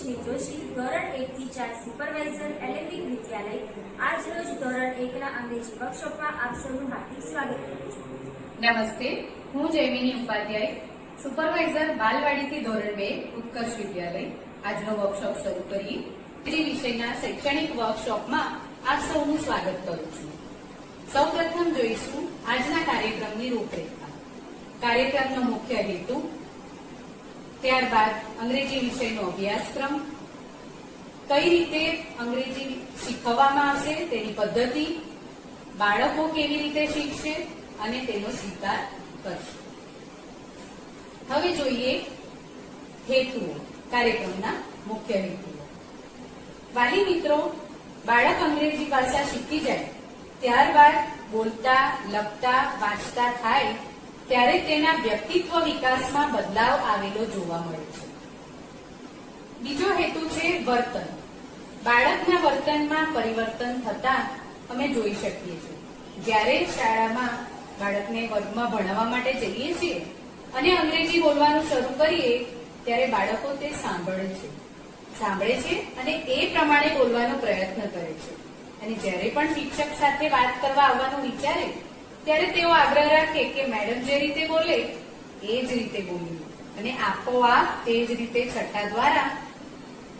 તેજસ્વી જોશી, ધોરણ 1 થી 4 સુપરવાઇઝર, એલેમ્બિક વિદ્યાલય. આજ રોજ ધોરણ 1 ના અંગ્રેજી વર્કશોપમાં આપ સૌનું હાર્દિક સ્વાગત કરું છું. નમસ્તે, હું જયમિની ઉપાધ્યાય, સુપરવાઇઝર બાલવાડીથી ધોરણ 2 ઉત્કર્ષ વિદ્યાલય. આજનો વર્કશોપ શરૂ કરીએ. ત્રી વિષયના શૈક્ષણિક વર્કશોપમાં આપ સૌનું સ્વાગત કરું છું. સૌપ્રથમ જોઈશું આજના કાર્યક્રમની રૂપરેખા, કાર્યક્રમનો મુખ્ય હેતુ, ત્યારબાદ અંગ્રેજી વિષયનો અભ્યાસક્રમ, કઈ રીતે અંગ્રેજી શીખવવામાં આવશે તેની પદ્ધતિ, બાળકો કેવી રીતે શીખશે અને તેનો સ્વીકાર કરશે. હવે જોઈએ હેતુઓ, કાર્યક્રમના મુખ્ય હેતુઓ. વાલી મિત્રો, બાળક અંગ્રેજી ભાષા શીખી જાય ત્યારબાદ બોલતા, લખતા, વાંચતા થાય ત્યારે તેના વ્યક્તિત્વ વિકાસમાં બદલાવ આવેલો જોવા મળે છે. બીજો હેતુ છે વર્તન. બાળકના વર્તનમાં પરિવર્તન થતા અમે જોઈ શકીએ છીએ. જ્યારે શાળામાં બાળકને વર્ગમાં ભણાવવા માટે જઈએ છીએ અને અંગ્રેજી બોલવાનું શરૂ કરીએ ત્યારે બાળકો તે સાંભળે છે અને એ પ્રમાણે બોલવાનો પ્રયત્ન કરે છે. અને જ્યારે પણ શિક્ષક સાથે વાત કરવા આવવાનું વિચારે ત્યારે તેઓ આગ્રહ રાખે કે મેડમ જે રીતે બોલે એ જ રીતે બોલીએ, અને આપોઆપ તે જ રીતે છઠ્ઠા દ્વારા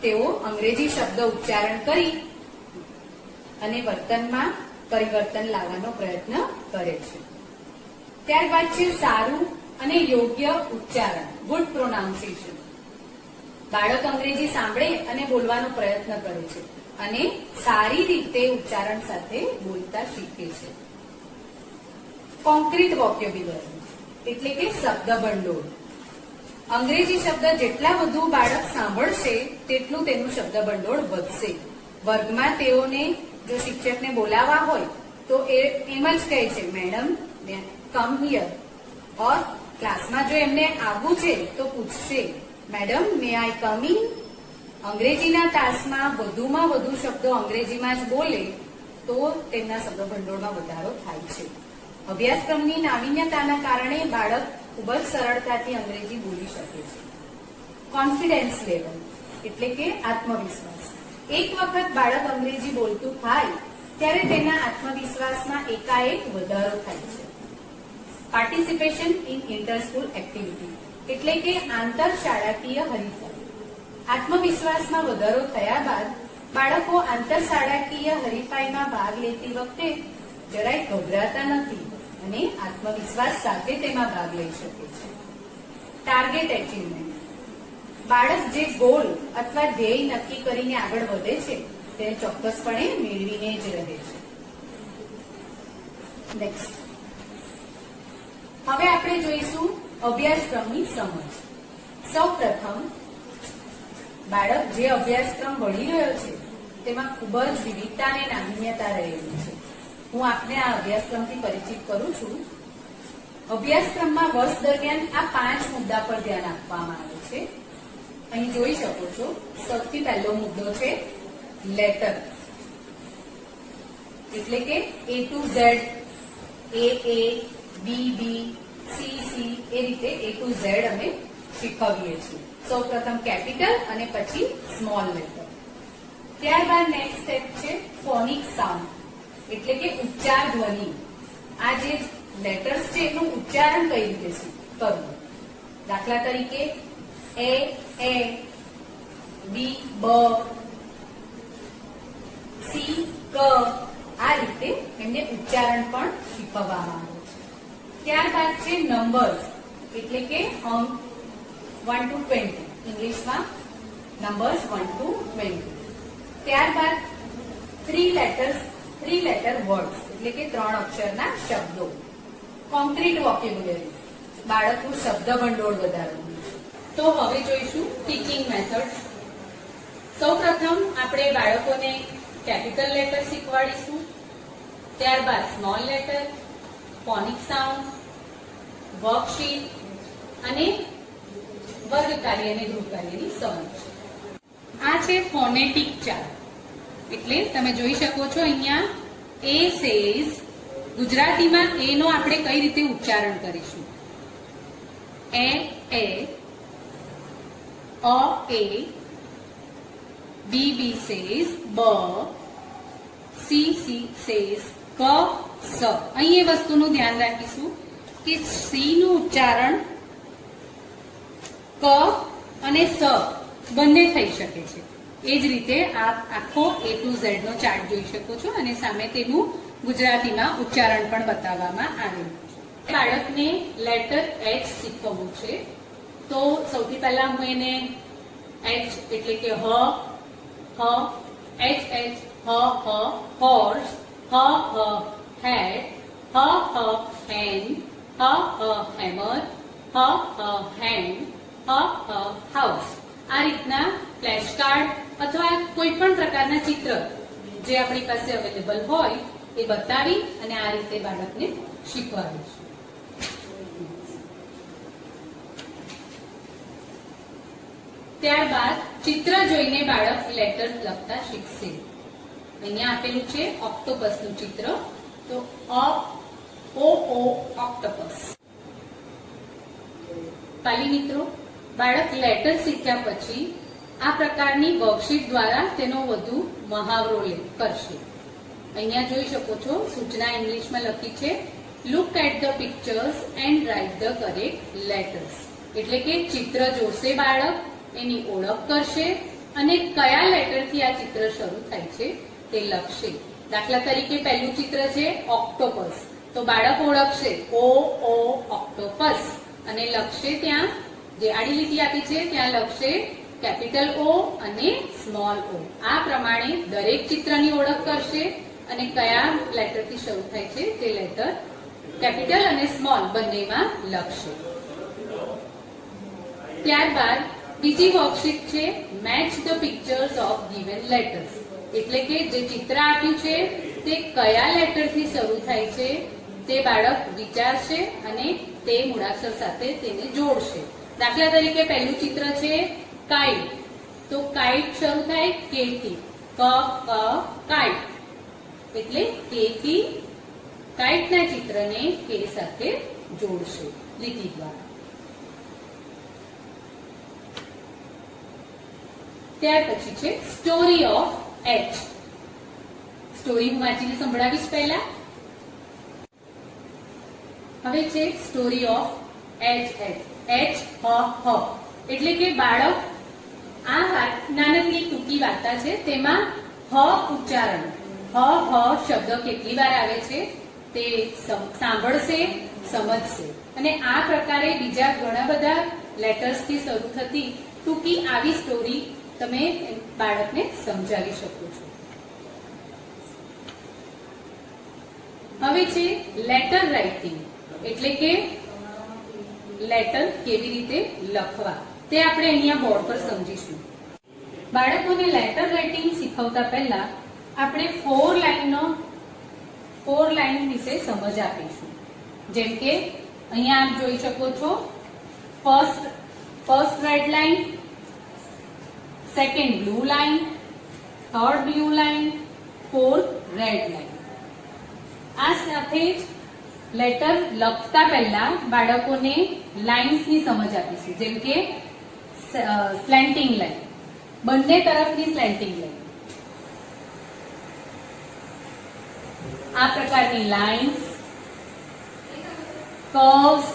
તેઓ અંગ્રેજી શબ્દ ઉચ્ચારણ કરી અને વર્તનમાં પરિવર્તન લાવવાનો પ્રયત્ન કરે છે. ત્યારબાદ છે સારું અને યોગ્ય ઉચ્ચારણ, ગુડ પ્રોનાઉન્સિએશન. બાળક અંગ્રેજી સાંભળે અને બોલવાનો પ્રયત્ન કરે છે અને સારી રીતે ઉચ્ચારણ સાથે બોલતા શીખે છે. કોન્ક્રીટ વોકેબ્યુલરી એટલે કે શબ્દ ભંડોળ. અંગ્રેજી શબ્દ જેટલા વધુ બાળક સાંભળશે તેટલું તેનું શબ્દ ભંડોળ વધશે. વર્ગમાં તેઓને જો શિક્ષકને બોલાવવા હોય તો એમ જ કહે છે, મેડમ કમ હિયર. ઓર ક્લાસમાં જો એમને આવવું છે તો પૂછશે, madam May I come in. અંગ્રેજીના તાસમાં વધુમાં વધુ શબ્દો અંગ્રેજીમાં જ બોલે તો તેમના શબ્દ ભંડોળમાં વધારો થાય છે. અભ્યાસક્રમની નાવીન્યતાના કારણે બાળક ખૂબ જ સરળતાથી અંગ્રેજી બોલી શકે છે. કોન્ફિડન્સ લેવલ એટલે કે આત્મવિશ્વાસ. એક વખત બાળક અંગ્રેજી બોલતું થાય ત્યારે તેના આત્મવિશ્વાસમાં એકાએક વધારો થાય છે. Participation in inter school activity એટલે કે આંતર શાળાકીય હરીફાઈ. આત્મવિશ્વાસમાં વધારો થયા બાદ બાળકો આંતર શાળાકીય હરીફાઈમાં ભાગ લેતી વખતે જરાય ગભરાતા નથી અને આત્મવિશ્વાસ સાથે તેમાં ભાગ લઈ શકે છે. Target achievement. બાળક જે ગોલ અથવા ધ્યેય નક્કી કરીને આગળ વધે છે તેને ચોક્કસપણે મેળવીને જ રહે છે. નેક્સ્ટ, હવે આપણે જોઈશું અભ્યાસક્રમની સમજ. સૌપ્રથમ બાળક જે અભ્યાસક્રમ ભણી રહ્યો છે તેમાં ખૂબ જ વિવિધતા અને નાવીન્યતા રહેલી છે. હું આપને આ અભ્યાસક્રમથી પરિચિત કરું છું. અભ્યાસક્રમમાં વર્ષ દરમિયાન આ 5 મુદ્દા પર ધ્યાન આપવામાં આવે છે. અહીં જોઈ શકો છો, સૌથી પહેલો મુદ્દો છે લેટર એટલે કે A to Z, AA, BB, CC એ રીતે A to Z અમે શીખવીએ છીએ. સૌપ્રથમ કેપિટલ અને પછી સ્મોલ લેટર. ત્યારબાદ નેક્સ્ટ સ્ટેપ છે ફોનિક સાઉન્ડ એટલે કે ઉચ્ચાર ધ્વનિ. આ જે લેટર્સ છે એનું ઉચ્ચારણ કઈ રીતે કરવું. દાખલા તરીકે એ, બી, બ, સી, ક આ રીતે એમને ઉચ્ચારણ પણ શીખવવામાં આવે છે. ત્યારબાદ છે નંબર્સ એટલે કે અંક 1 to 20. ઇંગ્લિશમાં નંબર્સ 1 to 20. ત્યારબાદ 3 લેટર વર્ડ્સ એટલે કે 3 અક્ષરના શબ્દો. કોન્ક્રીટ વોકેબ્યુલરી, બાળકનું શબ્દ ભંડોળ વધારવું. તો હવે જોઈશું ટીચિંગ મેથડ્સ. સૌપ્રથમ આપણે બાળકોને કેપિટલ લેટર શીખવાડીશું, ત્યારબાદ small letter, phonic sound, worksheet અને વર્ગ કાર્ય અને ગૃહ કાર્યની સમજ. આ છે ફોનેટિક ચાર્ટ. એટલે તમે જોઈ શકો છો અહીંયા એ સેઝ. ગુજરાતીમાં એ નો આપણે કઈ રીતે ઉચ્ચારણ કરીશું. એ, અ, એ, B says B, C says K, S. અહીં એ વસ્તુનું ધ્યાન રાખીશું કે C નું ઉચ્ચારણ ક અને સ બંને થઈ શકે છે. એ જ રીતે આપ આખો A to Z નો ચાર્ટ જોઈ શકો છો અને સામે તેનું ગુજરાતીમાં ઉચ્ચારણ પણ બતાવવામાં આવેલું છે. બાળકને લેટર H શીખવવું છે તો સૌથી પહેલા હું એને H એટલે કે હ, H, horse, hat, hen, hammer, hand, house. આ રીતના ફ્લેશ કાર્ડ અથવા કોઈ પણ પ્રકારના ચિત્ર જે આપણી પાસે અવેલેબલ હોય એ બતાવી અને આ રીતે બાળકને શીખવાડીશું. ત્યારબાદ ચિત્ર જોઈને બાળક લેટર લખતા શીખશે. અહીંયા આપેલું છે ઓક્ટોપસનું ચિત્ર, તો ઓ ઓક્ટોપસ. પાલી મિત્રો, બાળક લેટર શીખ્યા પછી આ પ્રકારની વર્કશીટ દ્વારા તેનો વધુ મહાવરો કરશે. અહીંયા જોઈ શકો છો સૂચના ઇંગ્લિશમાં લખી છે, look at the pictures and write the correct letters. એટલે કે ચિત્ર જોશે બાળક, એની ઓળખ કરશે અને કયા લેટરથી આ ચિત્ર શરૂ થાય છે તે લખશે. દાખલા તરીકે પહેલું ચિત્ર છે ઓક્ટોપસ, તો બાળક ઓળખશે ઓ ઓક્ટોપસ અને લખશે ત્યાં જે આડી લીટી આપી છે ત્યાં લખશે કેપિટલ ઓ અને સ્મોલ ઓ. આ પ્રમાણે દરેક ચિત્રની ઓળખ કરશે અને કયા લેટરથી શરૂ થાય છે તે લેટર કેપિટલ અને સ્મોલ બંનેમાં લખશે. ત્યારબાદ બીજી વર્કશીટ છે match the pictures of given letters. એટલે કે જે ચિત્ર આપ્યું છે તે કયા લેટરથી શરૂ થાય છે તે બાળક વિચારશે અને તે મૂળાક્ષર સાથે તેને જોડશે. દાખલા તરીકે પહેલું ચિત્ર છે કાઇટ, તો કાઇટ શરૂ થાય કે થી, કાઇટ એટલે કે થી કાઇટના ચિત્રને કે સાથે જોડશે લીટી દ્વારા. ત્યાર પછી છે સ્ટોરી ઓફ એચ. સ્ટોરી હું વાંચીને સંભળાવીશ પહેલા. હવે છે સ્ટોરી ઓફ એચ. એટલે કે બાળક આ નાનકડી ટૂંકી વાર્તા છે, તેમાં હ ઉચ્ચારણ શબ્દ કેટલી વાર આવે છે તે સાંભળશે, સમજશે અને આ પ્રકારે બીજા ઘણા બધા લેટર્સ થી શરૂ થતી ટૂંકી આવી સ્ટોરી તમે બાળકને સમજાવી શકો છો. હવે છે લેટર રાઇટિંગ, એટલે કે લેટર કેવી રીતે લખવા તે આપણે અહીંયા બોર્ડ પર સમજીશું. બાળકોને લેટર રાઇટિંગ શીખવતા પહેલા આપણે 4 લાઈન વિશે સમજ આપીશું. જેમ કે અહીંયા આપ જોઈ શકો છો first red line, second blue line, third blue line, fourth red line. આ સાથે જ લેટર લખતા પહેલા બાળકોને લાઇન્સની સમજ આપીશું. જેમ કે સ્લેન્ટિંગ લાઈન, બંને તરફની સ્લેન્ટિંગ લાઈન, આ પ્રકારની lines, curves,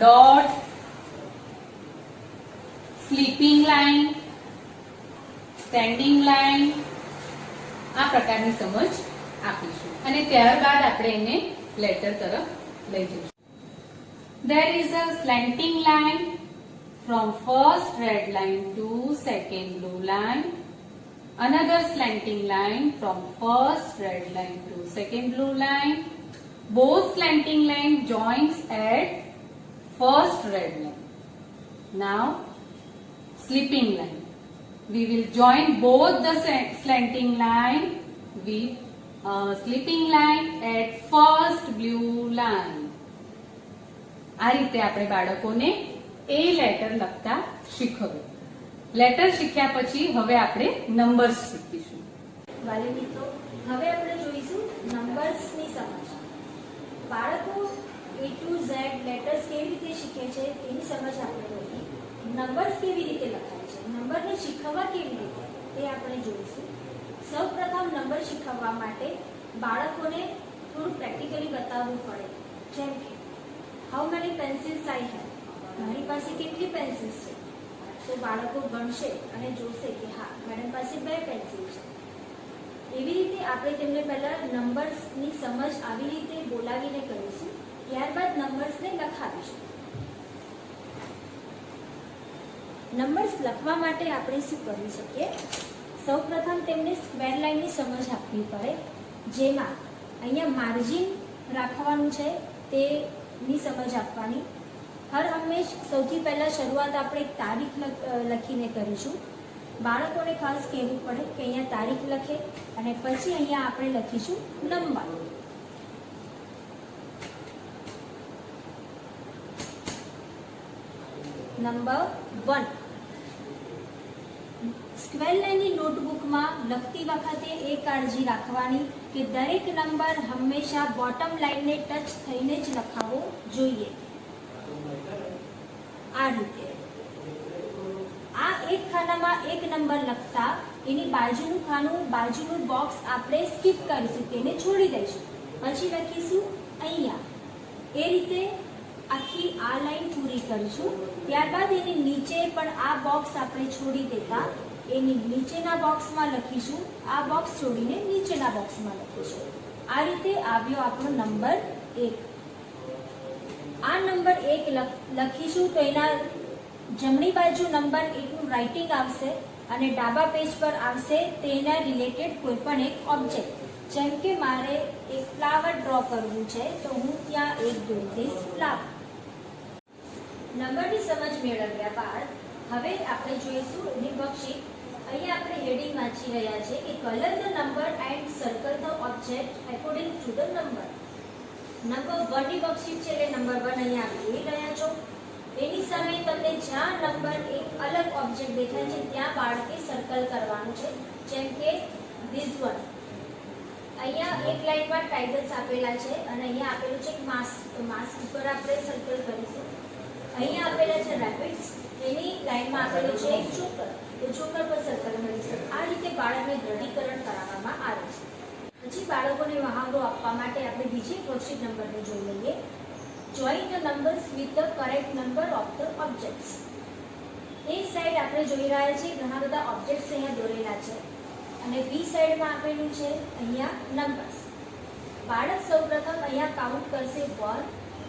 dot, sleeping line, standing line, આ પ્રકારની સમજ આપીશું અને ત્યારબાદ આપણે એને લેટર તરફ લઈ જઈશું. There is a slanting line from first red line to second blue line. Another slanting line from first red line to second blue line. Both slanting line joins at first red line. Now slipping line. We will join both the slanting line with slipping line at first blue line. આ રીતે આપણે બાળકોને એ letter લખતા શીખવ્યું. Letter શીખ્યા પછી હવે આપણે નંબર્સ શીખીશું. વાલી મિત્રો, હવે આપણે જોઈશું નંબર્સની સમજ. બાળકો A to Z લેટર્સ કેવી રીતે શીખે છે તેની સમજ આપણે જોઈ. નંબર્સ કેવી રીતે લખાય છે, નંબરને શીખવવા કેવી રીતે તે આપણે જોઈશું. સૌપ્રથમ નંબર શીખવવા માટે બાળકોને થોડું પ્રેક્ટિકલી બતાવવું પડે. જેમ કે how many pencils I have, મારી પાસે કેટલી પેન્સિલ્સ છે. તો બાળકો ગણશે અને જોશે કે હા મેડમ પાસે 2 પેન્સિલ છે. એવી રીતે આપણે તેમને પહેલા નંબર્સની સમજ આવી રીતે બોલાવીને કરીશું, ત્યારબાદ નંબર્સને લખાવીશું. નંબર્સ લખવા માટે આપણે શું કરી શકીએ, સૌપ્રથમ તેમને સ્ક્વેર લાઇનની સમજ આપવી પડે, જેમાં અહીંયા માર્જિન રાખવાનું છે તેની સમજ આપવાની. હર હંમેશ સૌથી પહેલાં શરૂઆત આપણે એક તારીખ લખીને કરીશું. બાળકોને ખાસ કહેવું પડે કે અહીંયા તારીખ લખે અને પછી અહીંયા આપણે લખીશું નંબર. નંબર 1. સ્ક્વેર લાઇનની નોટબુકમાં લખતી વખતે એ કાળજી રાખવાની કે દરેક નંબર હંમેશા બોટમ લાઇનને ટચ થઈને જ લખાવવો જોઈએ. આ રીતે આ એક ખાનામાં એક નંબર લખતા એની બાજુનું ખાનું, બાજુનું બોક્સ આપણે સ્કીપ કરીશું, તેને છોડી દઈશું. પછી લખીશું અહીંયા. એ રીતે આખી આ લાઈન પૂરી કરીશું. ત્યારબાદ એની નીચે પણ આ બોક્સ આપણે છોડી દેતા એની નીચેના બોક્સમાં લખીશું, આ બોક્સ છોડીને નીચેના બોક્સમાં લખીશું. આ રીતે આવ્યો આપણો નંબર 1. આ નંબર 1 લખીશું તો એના જમણી બાજુ નંબર 1 નું રાઇટિંગ આવશે અને ડાબા પેજ પર આવશે તેના રિલેટેડ કોઈ પણ એક ઓબ્જેક્ટ. જેમ કે મારે એક ફ્લાવર ડ્રો કરવું છે તો હું ત્યાં એક દોરી દઈશ ફ્લાવર. નંબરની સમજ મેળવ્યા બાદ હવે આપણે જોઈશું એની વર્કશીટ. અહીંયા આપણે હેડિંગ વાંચી રહ્યા છે કે colour the number and circle the object according to the number. Number 1 ની વર્કશીટ છે એટલે નંબર 1 અહીંયા આપણે જોઈ રહ્યા છો. એની સામે તમને જ્યાં નંબર એક અલગ ઓબ્જેક્ટ દેખાય છે ત્યાં બાળકે સર્કલ કરવાનું છે. જેમ કે ધીસ વન. અહીંયા એક લાઈનમાં ટાઇગર્સ આપેલા છે અને અહીંયા આપેલું છે માસ્ક. તો માસ્ક ઉપર આપણે સર્કલ કરીશું. અહીંયા આપેલા છે રેબિટ્સ, એની લાઈનમાં આપેલું છે એક ચોકર. તો ચોકર પર સર્કલ કરીશું. આ રીતે બાળકને દ્રઢીકરણ કરાવવામાં આવે છે. પછી બાળકોને મહાવરો આપવા માટે આપણે બીજી વર્કશીટ નંબરને જોઈ લઈએ. Join the numbers with the correct number of the objects. A side આપણે જોઈ રહ્યા છીએ ઘણા બધા ઓબ્જેક્ટ્સ અહીંયા દોરેલા છે અને બી સાઈડમાં આપેલું છે અહીંયા નંબર્સ. બાળક સૌપ્રથમ અહીંયા કાઉન્ટ કરશે 1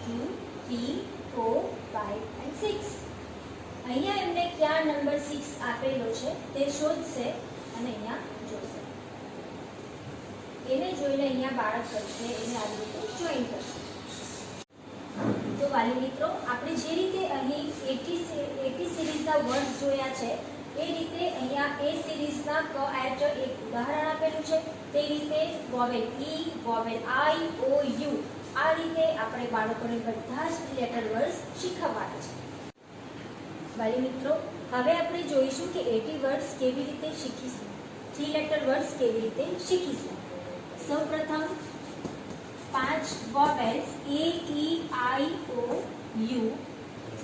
2 3 4 5 and 6. અહીંયા એમને ક્યાં નંબર 6 આપેલો છે તે શોધશે અને અહીંયા જોશે. એને જોઈને અહીંયા બાળક કરશે, એને આ રીતે જોઈન કરશે. તો વાલી મિત્રો, આપણે જે રીતે અહીં 80 સિરીઝના વર્ડ્સ જોયા છે એ રીતે અહીંયા એ સિરીઝના ક એટ એક ઉદાહરણ આપેલું છે. તે રીતે vowel E, vowel I, O, you, આ રીતે આપણે બાળકોને બધા જ લેટર વર્ડ્સ શીખવવાના છે. વાલી મિત્રો, હવે આપણે જોઈશું કે 80 વર્ડ્સ કેવી રીતે શીખીશું, 3 લેટર વર્ડ્સ કેવી રીતે શીખીશું. સૌપ્રથમ 5 vowels A, E, I, O, you.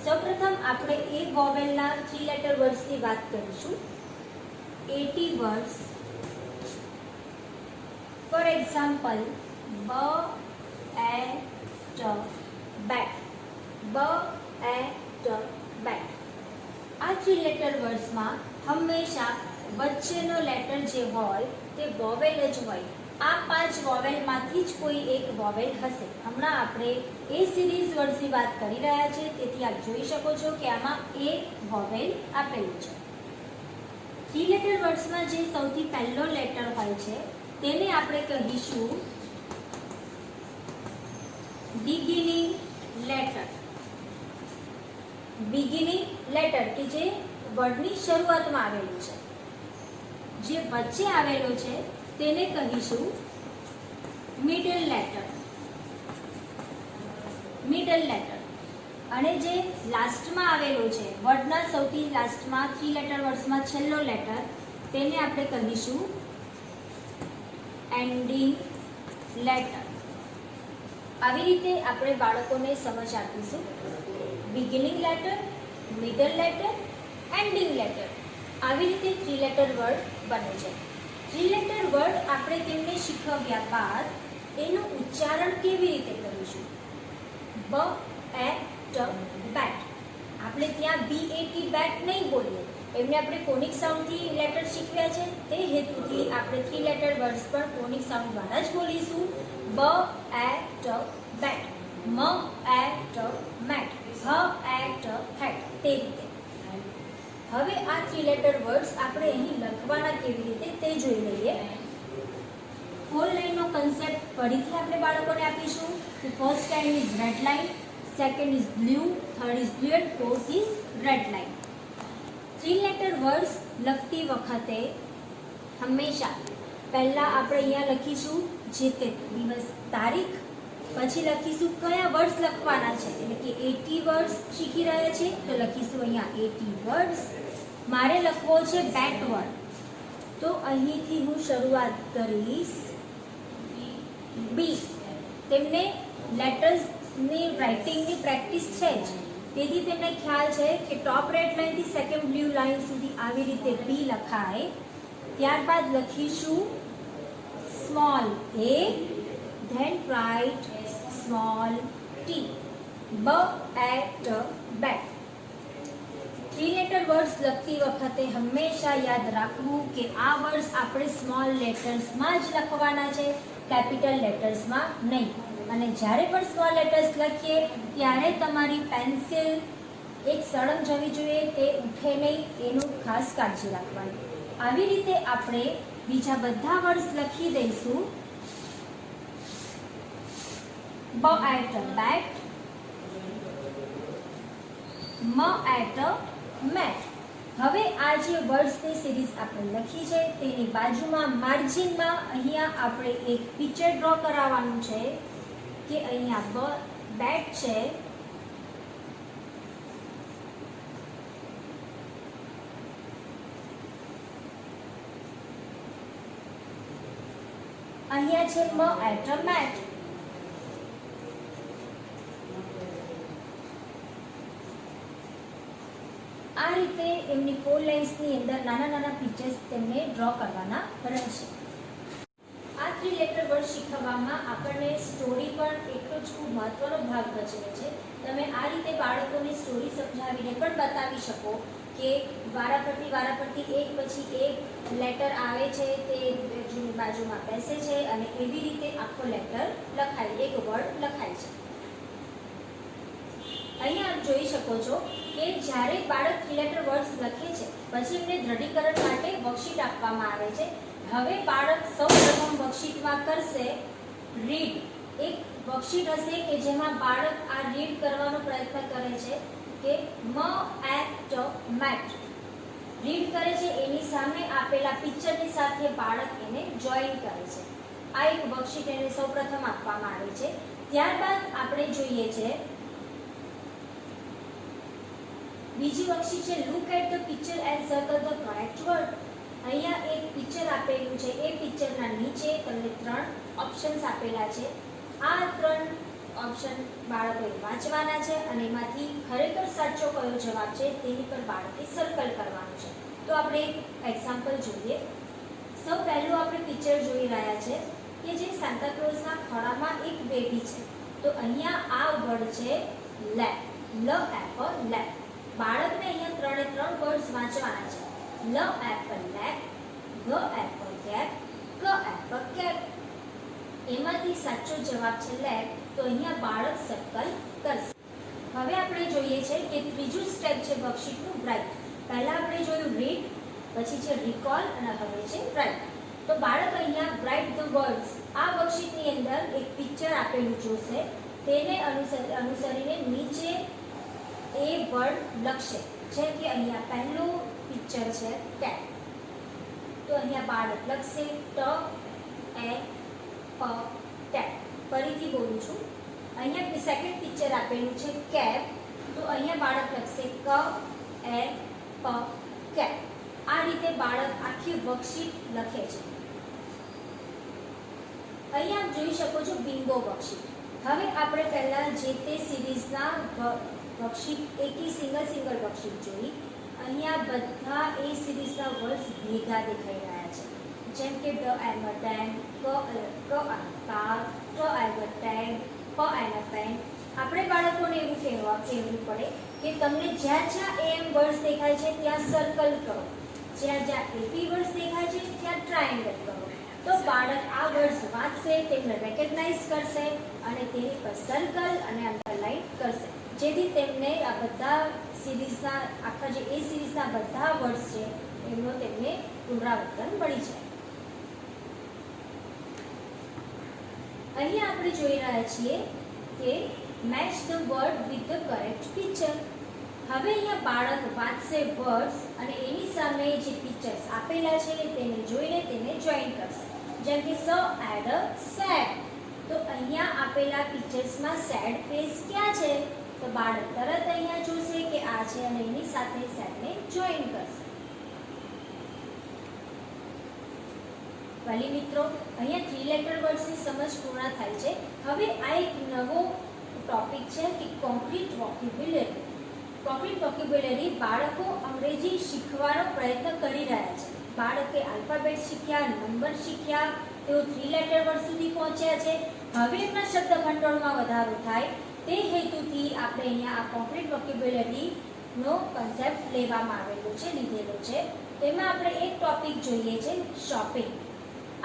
સૌપ્રથમ આપણે એ વોવેલના 3 લેટર વર્ડ્સની વાત કરીશું. 80 વર્ડ્સ. ફોર એક્ઝામ્પલ, બ, એ, ટ, બેટ. બ, એ, ટ, બેટ. આ 3 લેટર વર્ડ્સમાં હંમેશા વચ્ચેનો લેટર જે હોય તે વોવેલ જ હોય. આ 5 વોવેલમાંથી જ કોઈ એક વોવેલ હશે. હમણાં આપણે એ સિરીઝ વર્ડ્સની વાત કરી રહ્યા છીએ, તેથી આપ જોઈ શકો છો કે આમાં એ વોવેલ આપેલું છે. 3 લેટર વર્ડ્સમાં જે સૌથી પહેલો લેટર હોય છે તેને આપણે કહીશું બિગિનિંગ લેટર. બિગિનિંગ લેટર કે જે વર્ડની શરૂઆતમાં આવેલું છે. જે વચ્ચે આવેલો છે તેને કહીશું મિડલ લેટર. Middle letter. અને જે લાસ્ટમાં આવેલો છે, વર્ડના સૌથી લાસ્ટમાં 3 લેટર વર્ડ્સમાં છેલ્લો લેટર, તેને આપણે કહીશું એન્ડિંગ લેટર. આવી રીતે આપણે બાળકોને સમજ આપીશું. Beginning letter, middle letter, ending letter. આવી રીતે 3 લેટર વર્ડ બને છે. 3 લેટર વર્ડ આપણે તેમને શીખવ્યા બાદ એનું ઉચ્ચારણ કેવી રીતે કરીશું? બ એ ટ બેટ. આપણે ત્યાં BAT બેટ નહીં બોલીએ, એમને આપણે ફોનિક સાઉન્ડથી લેટર શીખવ્યા છે, તે હેતુથી આપણે 3 લેટર વર્ડ્સ પણ ફોનિક સાઉન્ડ દ્વારા જ બોલીશું. બ એ ટ બેટ, મ એ ટ મેટ, હ એ ટ હેટ. તે રીતે હવે આ 3 લેટર વર્ડ્સ આપણે અહીં લખવાના કેવી રીતે તે જોઈ લઈએ. 4 લાઈનનો કન્સેપ્ટ ફરીથી આપણે બાળકોને આપીશું. First line is red line, second is blue, third is blue and fourth is red line. 3 letter words લખતી વખતે હંમેશા પહેલાં આપણે અહીંયા લખીશું જે તે દિવસ તારીખ, પછી લખીશું કયા વર્ડ્સ લખવાના છે, એટલે કે 80 વર્ડ્સ શીખી રહ્યા છે તો લખીશું અહીંયા 80 વર્ડ્સ. મારે લખવો છે બેટ વર્ડ, તો અહીંથી હું શરૂઆત કરીશ બી. તેમને લેટર્સની રાઇટિંગની પ્રેક્ટિસ છે જ, તેથી તેમને ખ્યાલ છે કે ટોપ રેડ લાઇનથી સેકન્ડ બ્લુ લાઇન સુધી આવી રીતે બી લખાય. ત્યારબાદ લખીશું small a, then write small t. b at bat. 3 letter words લખતી વખતે હંમેશા યાદ રાખવું કે આ વર્ડ્સ આપણે સ્મોલ લેટર્સમાં જ લખવાના છે, કેપિટલ લેટર્સમાં નહીં. અને જ્યારે પણ સ્મોલ લેટર્સ લખીએ ત્યારે તમારી પેન્સિલ એક સળંગ જવી જોઈએ, તે ઉઠે નહીં, એનું ખાસ કાળજી રાખવાની. આવી રીતે આપણે બીજા બધા વર્ડ્સ લખી દઈશું. બ એટ બેટ, મ એટ મેટ. હવે આ જે વર્ડ્સની સિરીઝ આપણે લખી છે તેની બાજુમાં માર્જિનમાં અહીંયા આપણે એક પિક્ચર ડ્રો કરાવવાનું છે કે અહીંયા બેટ છે, અહીંયા છે મ એટ મેટ. આ રીતે એમની 4 લાઇન્સની અંદર નાના નાના પિક્ચર્સ તેમને ડ્રો કરવાના રહેશે. આ 3 લેટર વર્ડ શીખવવામાં આપણને સ્ટોરી પણ એટલો જ ખૂબ મહત્વનો ભાગ ભજવે છે. તમે આ રીતે બાળકોને સ્ટોરી સમજાવીને પણ બતાવી શકો કે વારાફરતી એક પછી એક લેટર આવે છે, તે બાજુમાં બેસે છે અને એવી રીતે આખો લેટર લખાય, એક વર્ડ લખાય છે. અહીંયા આપ જોઈ શકો છો કે જ્યારે બાળક 3 લેટર વર્ડ્સ લખે છે પછી એમને દ્રઢીકરણ માટે વર્કશીટ આપવામાં આવે છે. હવે બાળક સૌપ્રથમ વર્કશીટમાં કરશે રીડ. એક વર્કશીટ હશે કે જેમાં બાળક આ રીડ કરવાનો પ્રયત્ન કરે છે કે મ એટ મેટ રીડ કરે છે, એની સામે આપેલા પિક્ચરની સાથે બાળક એને જોઈન કરે છે. આ એક વર્કશીટ એને સૌપ્રથમ આપવામાં આવે છે. ત્યારબાદ આપણે જોઈએ છે બીજી વર્કશીટ છે look at the picture and circle the correct word. અહીંયા એક પિક્ચર આપેલું છે, એ પિક્ચરના નીચે તમને 3 ઓપ્શન્સ આપેલા છે. આ 3 ઓપ્શન બાળકોએ વાંચવાના છે અને એમાંથી ખરેખર સાચો કયો જવાબ છે તેની પર બાળકે સર્કલ કરવાનું છે. તો આપણે એક એક્ઝામ્પલ જોઈએ. સૌ પહેલું આપણે પિક્ચર જોઈ રહ્યા છે કે જે સાન્તા ક્લોઝના ખોળામાં એક બેબી છે. તો અહીંયા આ વર્ડ છે લેપ, લ એપલ લેપ. બાળકને અહીંયા 3 વર્ડ્સ વાંચવાના છે. લ એપલ લેપ, ગ એપલ કેપ, ક એપલ કેપ. એમાંથી સાચો જવાબ છે લેપ, તો અહીંયા બાળક સર્કલ કરશે. હવે આપણે જોઈએ છે કે ત્રીજું સ્ટેપ છે વર્કશીટનું રાઇટ. પહેલા આપણે જોયું રીડ, પછી છે રિકોલ અને હવે છે રાઇટ. તો બાળક અહીંયા રાઇટ ધ વર્ડ્સ આ વર્કશીટની અંદર એક પિક્ચર આપેલું જોશે, તેને અનુસરીને નીચે એ વર્ડ લખશે. જેમ કે અહીંયા પહેલું પિક્ચર છે કેટ, તો અહીંયા બાળક લખશે ટ એ પ કેટ. ફરીથી બોલું છું, અહીંયા સેકન્ડ પિક્ચર આપેલું છે કેપ, તો અહીંયા બાળક લખશે ક એ પ કેપ. આ રીતે બાળક આખી વર્કશીટ લખે છે. અહીંયા આપ જોઈ શકો છો બિંગો વર્કશીટ. હવે આપણે પહેલા જે તે સિરીઝના વર્કશીટ એકી સિંગલ વર્કશીટ જોઈ. અહીંયા બધા એ સિરીઝના વર્ડ્સ ભેગા દેખાઈ રહ્યા છે. જેમ કે ડ એન ટેન, ક એન કાર, ટ એન ટેન, પ એન પેન. આપણે બાળકોને એવું કહેવું પડે કે તમને જ્યાં જ્યાં એમ વર્ડ્સ દેખાય છે ત્યાં સર્કલ કરો, જ્યાં જ્યાં એપી વર્ડ્સ દેખાય છે ત્યાં ટ્રાયેંગલ કરો. તો બાળક આ વર્ડ્સ વાંચશે, તેમને રેકગ્નાઇઝ કરશે અને તેની પર સર્કલ અને અંડરલાઇન કરશે, જેથી તેમને આ બધા સિરીઝના આખા જે એ સિરીઝના બધા વર્ડ્સ છે એમનો તેમને પુનરાવર્તન મળી જાય. અહીં આપણે જોઈ રહ્યા છીએ કે match the word with the correct picture. હવે અહીંયા બાળક વાંચશે વર્ડ્સ અને એની સામે જે પિક્ચર્સ આપેલા છે તેને જોઈને તેને જોઈન કરશે. જેમ કે સ એડ સેડ. તો અહીંયા આપેલા પિક્ચર્સમાં સેડ ફેસ ક્યાં છે? તો બાળક તરત અહીંયા જોશે કે આ છે અને એની સાથે સેડને જોઈન કરશે. વાલી મિત્રો, અહીંયા 3 લેટર વર્ડ્સની સમજ પૂર્ણ થાય છે. હવે આ એક નવો ટોપિક છે કે કોન્ક્રીટ વોકેબ્યુલરી. કોન્ક્રીટ વોકેબ્યુલરી બાળકો અંગ્રેજી શીખવાનો પ્રયત્ન કરી રહ્યા છે. બાળકે આલ્ફાબેટ શીખ્યા, નંબર શીખ્યા, તેઓ 3 લેટર વર્ડ સુધી પહોંચ્યા છે. હવે એમના શબ્દ ભંડોળમાં વધારો થાય તે હેતુથી આપણે અહીંયા આ કોન્ક્રીટ વોકેબ્યુલરીનો કન્સેપ્ટ લેવામાં લીધેલો છે. તેમાં આપણે એક ટોપિક જોઈએ છે શોપિંગ.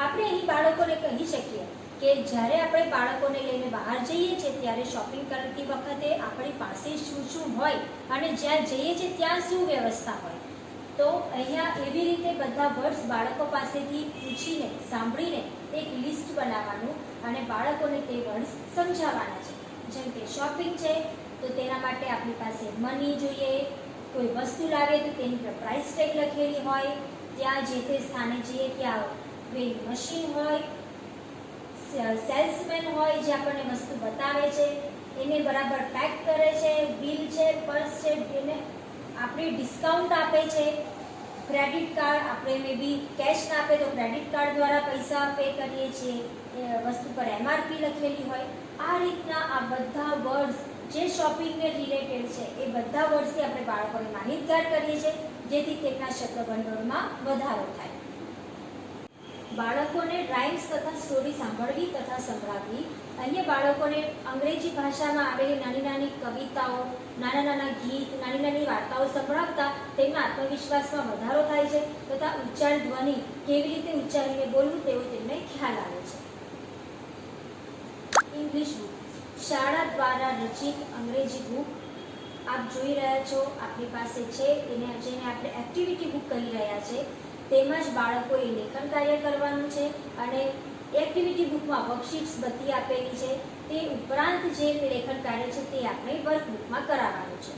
આપણે અહીં બાળકોને કહી શકીએ કે જ્યારે આપણે બાળકોને લઈને બહાર જઈએ છીએ ત્યારે શોપિંગ કરતી વખતે આપણી પાસે શું શું હોય અને જ્યાં જઈએ છીએ ત્યાં શું વ્યવસ્થા હોય. તો અહીંયા એવી રીતે બધા વર્ડ્સ બાળકો પાસેથી પૂછીને સાંભળીને એક લિસ્ટ બનાવવાનું અને બાળકોને તે વર્ડ્સ સમજાવવાના છે. જેમ કે શોપિંગ છે તો તેના માટે આપણી પાસે મની જોઈએ, કોઈ વસ્તુ લાવે તો તેની પર પ્રાઇસ ટેગ લખેલી હોય, ત્યાં જે તે સ્થાને જઈએ ત્યાં વેઇંગ મશીન હોય, સેલ્સમેન હોય જે આપણને વસ્તુ બતાવે છે, એને બરાબર પેક કરે છે, બિલ છે, પર્સ છે, એને આપણે ડિસ્કાઉન્ટ આપે છે, ક્રેડિટ કાર્ડ આપણે મે બી કેશ ના આપે તો ક્રેડિટ કાર્ડ દ્વારા પૈસા પે કરીએ છીએ, વસ્તુ પર એમઆરપી લખેલી હોય. આ રીતના આ બધા વર્ડ્સ જે શોપિંગને રિલેટેડ છે એ બધા વર્ડ્સથી આપણે બાળકોને માહિતગાર કરીએ છીએ, જેથી તેમના શબ્દ ભંડોળમાં વધારો થાય. બાળકોને રાઇમ્સ તથા સ્ટોરી સાંભળવી તથા સંભળાવવી. અહીંયા બાળકોને અંગ્રેજી ભાષામાં આવેલી નાની નાની કવિતાઓ, નાના નાના ગીત, નાની નાની વાર્તાઓ સંભળાવતા તેમના આત્મવિશ્વાસમાં વધારો થાય છે તથા ઉચ્ચાર ધ્વનિ કેવી રીતે ઉચ્ચારીને બોલવું તેવો તેમને ખ્યાલ આવે છે. English book. શાળા દ્વારા રચિત અંગ્રેજી બુક આપ જોઈ રહ્યા છો આપણી પાસે છે. એને જેને આપણે એક્ટિવિટી બુક કરી રહ્યા છે. તેમજ બાળકોએ લેખન કાર્ય કરવાનું છે અને એક્ટિવિટી બુકમાં વર્કશીટ્સ બધી આપેલી છે. તે ઉપરાંત જે લેખન કાર્ય છે તે આપણે વર્કબુકમાં કરાવવાનું છે.